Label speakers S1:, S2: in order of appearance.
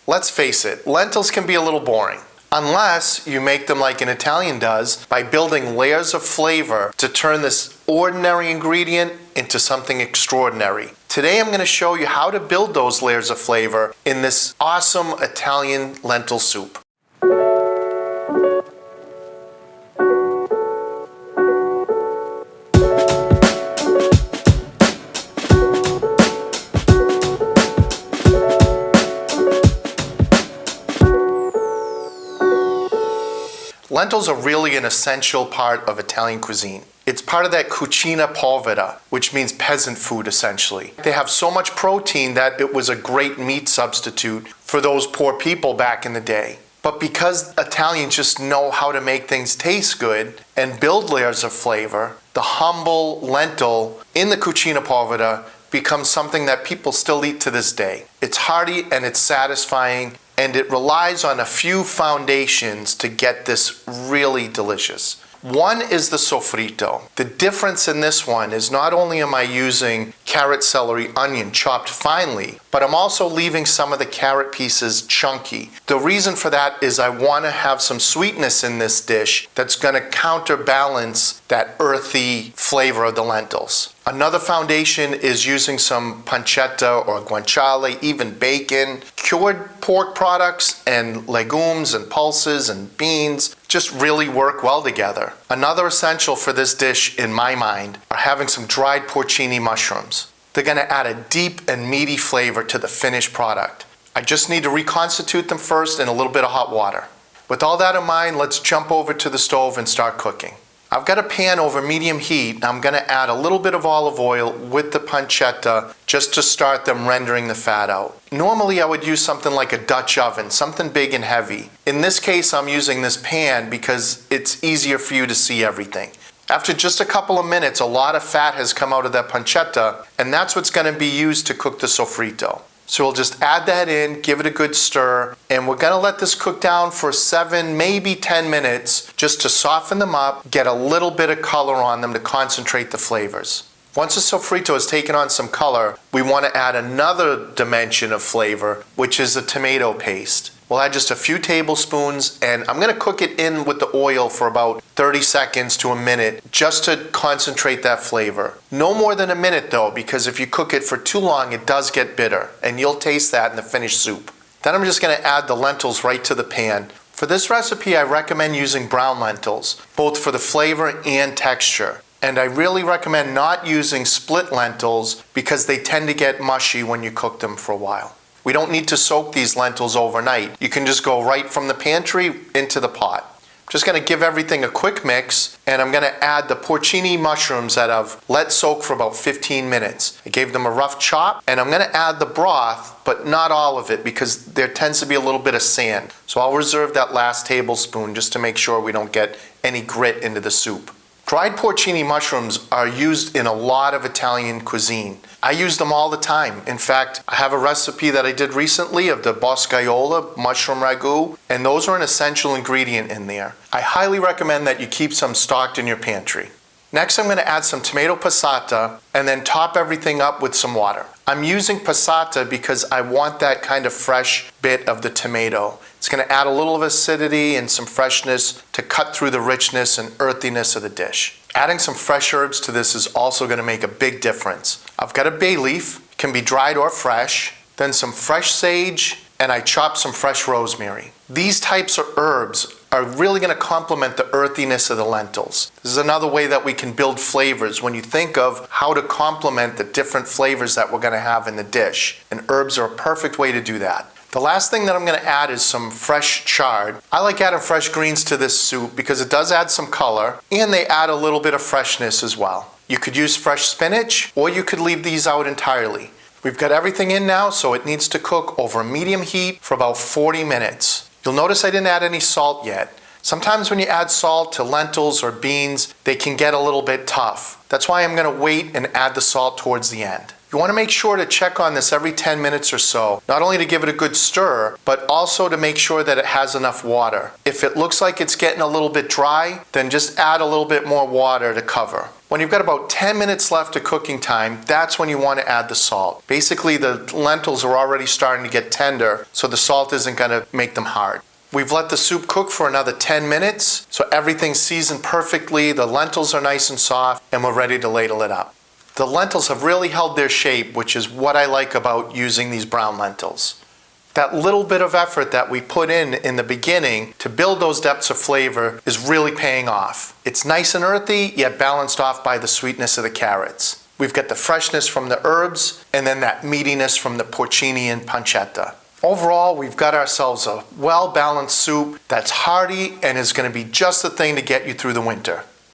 S1: Let's face it, lentils can be a little boring. Unless you make them like an Italian does by building layers of flavor to turn this ordinary ingredient into something extraordinary. Today I'm going to show you how to build those layers of flavor in this awesome Italian lentil soup. Lentils are really an essential part of Italian cuisine. It's part of that cucina povera, which means peasant food essentially. They have so much protein that it was a great meat substitute for those poor people back in the day. But because Italians just know how to make things taste good and build layers of flavor, the humble lentil in the cucina povera becomes something that people still eat to this day. It's hearty and it's satisfying, and it relies on a few foundations to get this really delicious. One is the sofrito. The difference in this one is not only am I using carrot, celery, onion chopped finely, but I'm also leaving some of the carrot pieces chunky. The reason for that is I want to have some sweetness in this dish that's going to counterbalance that earthy flavor of the lentils. Another foundation is using some pancetta or guanciale, even bacon, cured pork products, and legumes and pulses and beans just really work well together. Another essential for this dish, in my mind, are having some dried porcini mushrooms. They're going to add a deep and meaty flavor to the finished product. I just need to reconstitute them first in a little bit of hot water. With all that in mind, let's jump over to the stove and start cooking. I've got a pan over medium heat, and I'm going to add a little bit of olive oil with the pancetta just to start them rendering the fat out. Normally I would use something like a Dutch oven, something big and heavy. In this case I'm using this pan because it's easier for you to see everything. After just a couple of minutes, a lot of fat has come out of that pancetta, and that's what's going to be used to cook the sofrito. So we'll just add that in, give it a good stir, and we're going to let this cook down for 7, maybe 10 minutes just to soften them up, get a little bit of color on them to concentrate the flavors. Once the sofrito has taken on some color, we want to add another dimension of flavor, which is the tomato paste. We'll add just a few tablespoons, and I'm going to cook it in with the oil for about 30 seconds to a minute just to concentrate that flavor. No more than a minute though, because if you cook it for too long it does get bitter, and you'll taste that in the finished soup. Then I'm just going to add the lentils right to the pan. For this recipe I recommend using brown lentils, both for the flavor and texture. And I really recommend not using split lentils because they tend to get mushy when you cook them for a while. We don't need to soak these lentils overnight. You can just go right from the pantry into the pot. I'm just going to give everything a quick mix, and I'm going to add the porcini mushrooms that I've let soak for about 15 minutes. I gave them a rough chop, and I'm going to add the broth, but not all of it because there tends to be a little bit of sand. So I'll reserve that last tablespoon just to make sure we don't get any grit into the soup. Dried porcini mushrooms are used in a lot of Italian cuisine. I use them all the time. In fact, I have a recipe that I did recently of the boscaiola mushroom ragu, and those are an essential ingredient in there. I highly recommend that you keep some stocked in your pantry. Next, I'm going to add some tomato passata and then top everything up with some water. I'm using passata because I want that kind of fresh bit of the tomato. It's going to add a little of acidity and some freshness to cut through the richness and earthiness of the dish. Adding some fresh herbs to this is also going to make a big difference. I've got a bay leaf, can be dried or fresh, then some fresh sage, and I chopped some fresh rosemary. These types of herbs are really going to complement the earthiness of the lentils. This is another way that we can build flavors when you think of how to complement the different flavors that we're going to have in the dish. And herbs are a perfect way to do that. The last thing that I'm going to add is some fresh chard. I like adding fresh greens to this soup because it does add some color and they add a little bit of freshness as well. You could use fresh spinach or you could leave these out entirely. We've got everything in now, so it needs to cook over a medium heat for about 40 minutes. You'll notice I didn't add any salt yet. Sometimes when you add salt to lentils or beans, they can get a little bit tough. That's why I'm going to wait and add the salt towards the end. You want to make sure to check on this every 10 minutes or so, not only to give it a good stir, but also to make sure that it has enough water. If it looks like it's getting a little bit dry, then just add a little bit more water to cover. When you've got about 10 minutes left of cooking time, that's when you want to add the salt. Basically, the lentils are already starting to get tender, so the salt isn't going to make them hard. We've let the soup cook for another 10 minutes, so everything's seasoned perfectly, the lentils are nice and soft, and we're ready to ladle it up. The lentils have really held their shape, which is what I like about using these brown lentils. That little bit of effort that we put in the beginning to build those depths of flavor is really paying off. It's nice and earthy, yet balanced off by the sweetness of the carrots. We've got the freshness from the herbs, and then that meatiness from the porcini and pancetta. Overall, we've got ourselves a well-balanced soup that's hearty and is going to be just the thing to get you through the winter.